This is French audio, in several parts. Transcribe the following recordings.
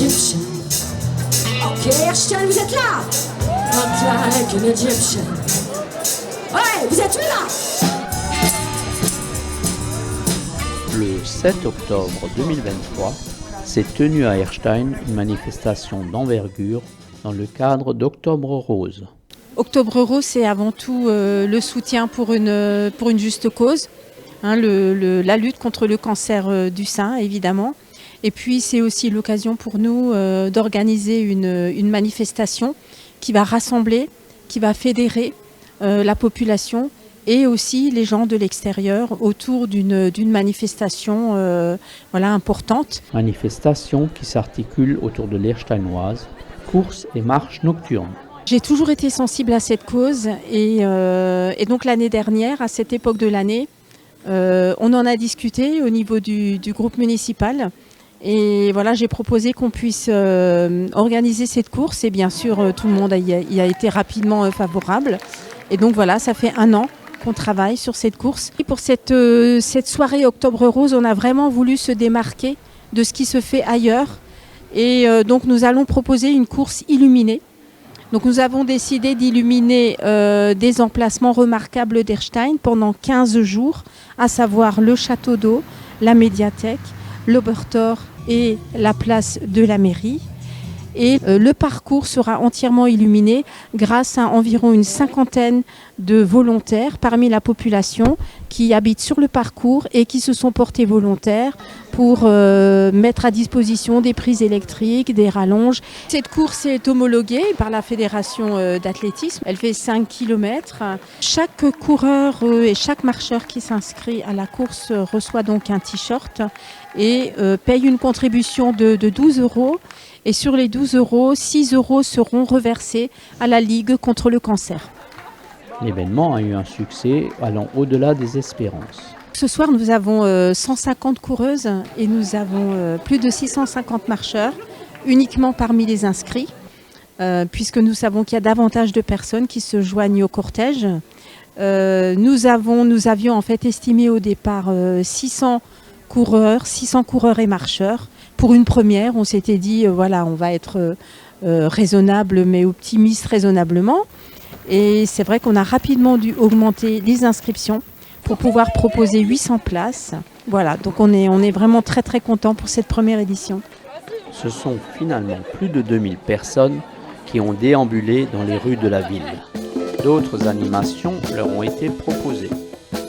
Egyptian. Ok, Erstein, vous êtes là? Hot like an Egyptian. Ouais, vous êtes où là? Le 7 octobre 2023 s'est tenue à Erstein une manifestation d'envergure dans le cadre d'Octobre Rose. Octobre Rose, c'est avant tout le soutien pour une juste cause, hein, la lutte contre le cancer du sein, évidemment. Et puis, c'est aussi l'occasion pour nous d'organiser une manifestation qui va rassembler, qui va fédérer la population et aussi les gens de l'extérieur autour d'une manifestation importante. Manifestation qui s'articule autour de l'Ersteinoise, courses et marches nocturnes. J'ai toujours été sensible à cette cause et donc l'année dernière, à cette époque de l'année, on en a discuté au niveau du groupe municipal. Et voilà, j'ai proposé qu'on puisse organiser cette course et bien sûr tout le monde y a été rapidement favorable. Et donc voilà, ça fait 1 an qu'on travaille sur cette course. Et pour cette soirée Octobre Rose, on a vraiment voulu se démarquer de ce qui se fait ailleurs. Et donc nous allons proposer une course illuminée. Donc nous avons décidé d'illuminer des emplacements remarquables d'Erstein pendant 15 jours, à savoir le château d'eau, la médiathèque, l'Obertor et la place de la mairie. Et le parcours sera entièrement illuminé grâce à environ une 50aine de volontaires parmi la population qui habitent sur le parcours et qui se sont portés volontaires pour mettre à disposition des prises électriques, des rallonges. Cette course est homologuée par la Fédération d'athlétisme. Elle fait 5 km. Chaque coureur et chaque marcheur qui s'inscrit à la course reçoit donc un t-shirt et paye une contribution de 12 €. Et sur les 12 €, 6 € seront reversés à la Ligue contre le cancer. L'événement a eu un succès allant au-delà des espérances. Ce soir, nous avons 150 coureuses et nous avons plus de 650 marcheurs, uniquement parmi les inscrits, puisque nous savons qu'il y a davantage de personnes qui se joignent au cortège. Nous avions en fait estimé au départ 600 coureurs et marcheurs. Pour une première, on s'était dit, voilà, on va être raisonnable, mais optimiste raisonnablement. Et c'est vrai qu'on a rapidement dû augmenter les inscriptions pour pouvoir proposer 800 places. Voilà, donc on est vraiment très très contents pour cette première édition. Ce sont finalement plus de 2000 personnes qui ont déambulé dans les rues de la ville. D'autres animations leur ont été proposées.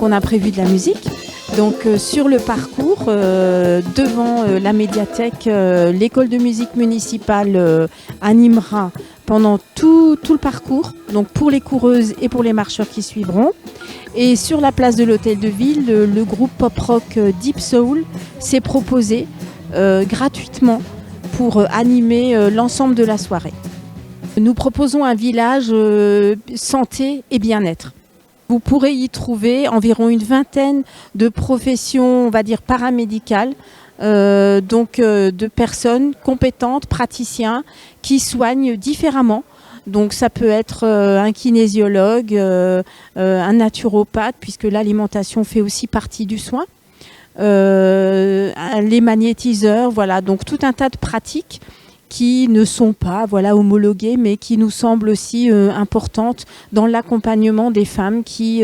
On a prévu de la musique. Donc sur le parcours, devant la médiathèque, l'école de musique municipale animera pendant tout le parcours, donc pour les coureuses et pour les marcheurs qui suivront. Et sur la place de l'hôtel de ville, le groupe pop-rock Deep Soul s'est proposé gratuitement pour animer l'ensemble de la soirée. Nous proposons un village santé et bien-être. Vous pourrez y trouver environ une 20aine de professions, on va dire paramédicales, de personnes compétentes, praticiens, qui soignent différemment. Donc ça peut être un kinésiologue, un naturopathe, puisque l'alimentation fait aussi partie du soin, les magnétiseurs, voilà, donc tout un tas de pratiques qui ne sont pas homologuées, mais qui nous semblent aussi importantes dans l'accompagnement des femmes qui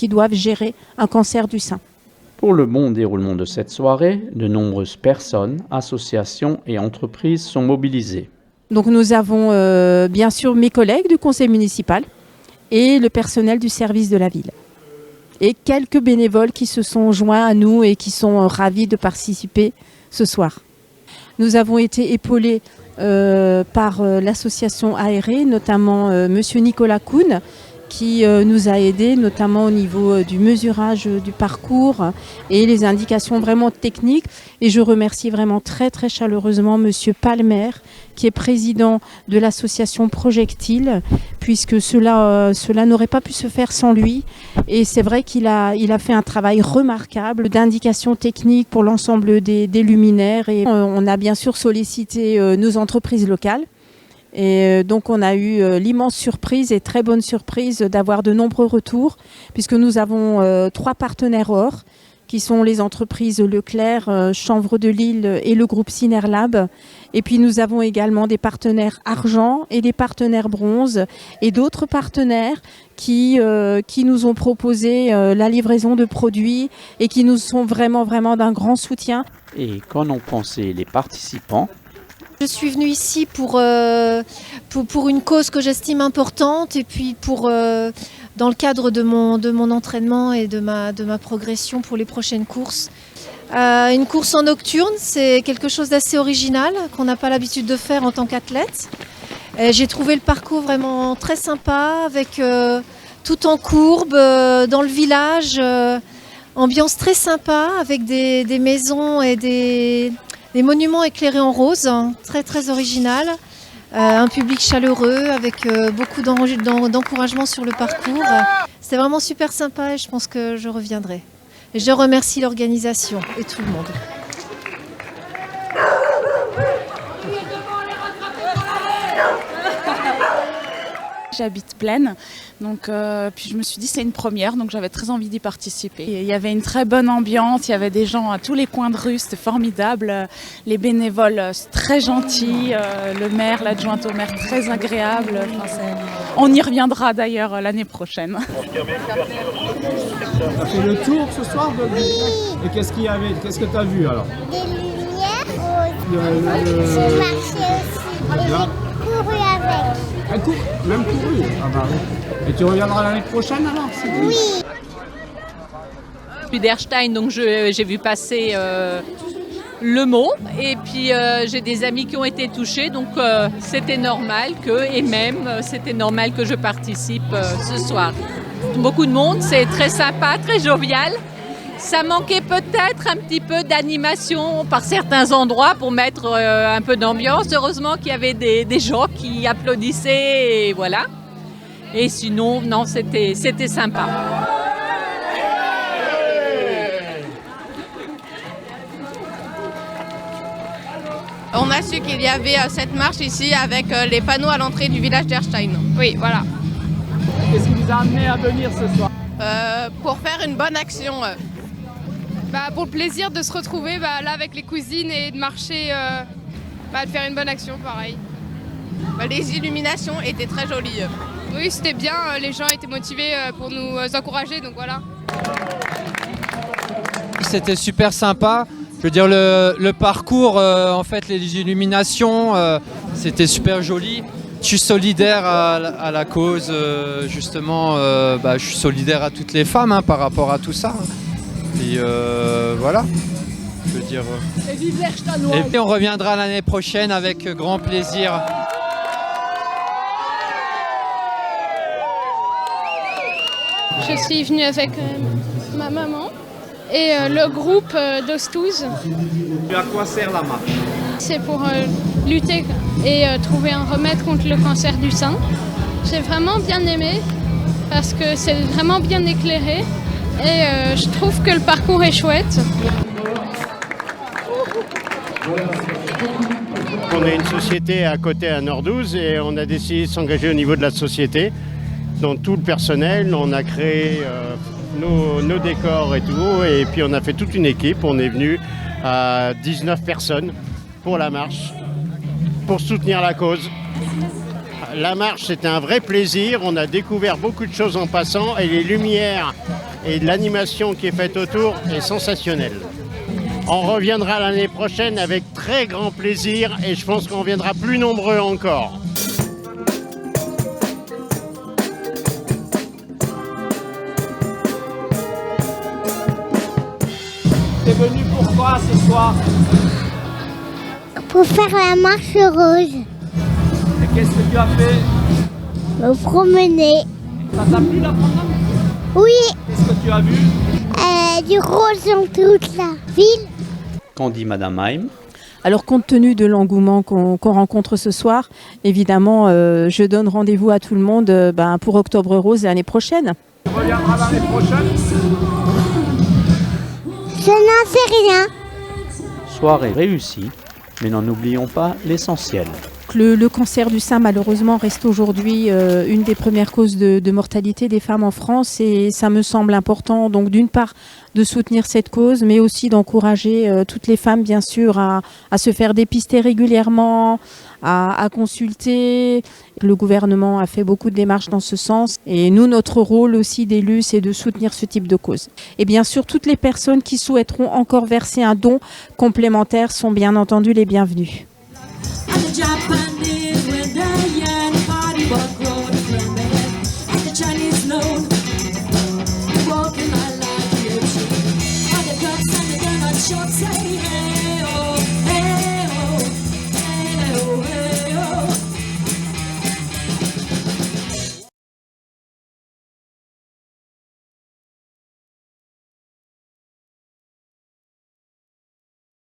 doivent gérer un cancer du sein. Pour le bon déroulement de cette soirée, de nombreuses personnes, associations et entreprises sont mobilisées. Donc nous avons bien sûr mes collègues du conseil municipal et le personnel du service de la ville. Et quelques bénévoles qui se sont joints à nous et qui sont ravis de participer ce soir. Nous avons été épaulés par l'association ARE, notamment monsieur Nicolas Kuhn, qui nous a aidés, notamment au niveau du mesurage du parcours et les indications vraiment techniques. Et je remercie vraiment très très chaleureusement monsieur Palmer, qui est président de l'association Projectile, puisque cela n'aurait pas pu se faire sans lui. Et c'est vrai qu'il a fait un travail remarquable d'indications techniques pour l'ensemble des luminaires. Et on a bien sûr sollicité nos entreprises locales. Et donc on a eu l'immense surprise et très bonne surprise d'avoir de nombreux retours, puisque nous avons 3 partenaires or qui sont les entreprises Leclerc, Chanvre de Lille et le groupe Synerlab. Et puis nous avons également des partenaires argent et des partenaires bronze et d'autres partenaires qui nous ont proposé la livraison de produits et qui nous sont vraiment d'un grand soutien. Et qu'en ont pensé les participants? Je suis venue ici pour une cause que j'estime importante et puis dans le cadre de mon entraînement et de ma progression pour les prochaines courses. Une course en nocturne, c'est quelque chose d'assez original qu'on n'a pas l'habitude de faire en tant qu'athlète. J'ai trouvé le parcours vraiment très sympa, avec tout en courbe, dans le village, ambiance très sympa, avec des maisons et des monuments éclairés en rose, très original. Un public chaleureux avec beaucoup d'encouragement sur le parcours. C'était vraiment super sympa et je pense que je reviendrai. Et je remercie l'organisation et tout le monde. J'habite Plaine, donc puis je me suis dit c'est une première, donc j'avais très envie d'y participer. Et il y avait une très bonne ambiance, il y avait des gens à tous les coins de rue, c'était formidable. Les bénévoles très gentils, le maire, l'adjointe au maire très agréable. Enfin, on y reviendra d'ailleurs l'année prochaine. Tu as fait le tour ce soir Et qu'est-ce qu'il y avait? Qu'est-ce que tu as vu alors? Des lumières roses. J'ai marché aussi. Et j'ai couru avec. Ah, même couru. Ah bah oui. Et tu reviendras l'année prochaine alors? Oui. Je suis d'Erstein, donc j'ai vu passer le mot. Et puis j'ai des amis qui ont été touchés, donc c'était normal c'était normal que je participe ce soir. Beaucoup de monde, c'est très sympa, très jovial. Ça manquait peut-être un petit peu d'animation par certains endroits pour mettre un peu d'ambiance. Heureusement qu'il y avait des gens qui applaudissaient et voilà. Et sinon, non, c'était sympa. On a su qu'il y avait cette marche ici avec les panneaux à l'entrée du village d'Erstein. Oui, voilà. Qu'est-ce qui vous a amené à venir ce soir? Pour faire une bonne action. Pour le plaisir de se retrouver là avec les cousines et de marcher, de faire une bonne action, pareil. Les illuminations étaient très jolies. Oui, c'était bien, les gens étaient motivés pour nous encourager, donc voilà. C'était super sympa. Je veux dire, le parcours, en fait, les illuminations, c'était super joli. Je suis solidaire à la cause, justement, je suis solidaire à toutes les femmes par rapport à tout ça. Et voilà, je veux dire. Et vive l'Ersteinois. Et puis on reviendra l'année prochaine avec grand plaisir. Je suis venue avec ma maman et le groupe d'Ostouze. À quoi sert la marche? C'est pour lutter et trouver un remède contre le cancer du sein. J'ai vraiment bien aimé parce que c'est vraiment bien éclairé. Et je trouve que le parcours est chouette. On a une société à côté à Nord-12 et on a décidé de s'engager au niveau de la société. Dans tout le personnel, on a créé nos décors et tout. Et puis on a fait toute une équipe. On est venu à 19 personnes pour la marche, pour soutenir la cause. La marche, c'était un vrai plaisir. On a découvert beaucoup de choses en passant et les lumières et l'animation qui est faite autour est sensationnelle. On reviendra l'année prochaine avec très grand plaisir et je pense qu'on viendra plus nombreux encore. T'es venu pourquoi ce soir? Pour faire la marche rose. Et qu'est-ce que tu as fait? Me promener. Ça t'a plu la promenade? Oui. Qu'est-ce que tu as vu? Du rose dans toute la ville. Qu'en dit Madame Haim? Alors, compte tenu de l'engouement qu'on rencontre ce soir, évidemment, je donne rendez-vous à tout le monde pour Octobre Rose l'année prochaine. Tu reviendras l'année prochaine? Je n'en sais rien. Soirée réussie, mais n'en oublions pas l'essentiel. le cancer du sein, malheureusement, reste aujourd'hui une des premières causes de mortalité des femmes en France, et ça me semble important, donc d'une part, de soutenir cette cause, mais aussi d'encourager toutes les femmes, bien sûr, à se faire dépister régulièrement, à consulter. Le gouvernement a fait beaucoup de démarches dans ce sens, et nous, notre rôle aussi d'élus, c'est de soutenir ce type de cause. Et bien sûr, toutes les personnes qui souhaiteront encore verser un don complémentaire sont bien entendu les bienvenues.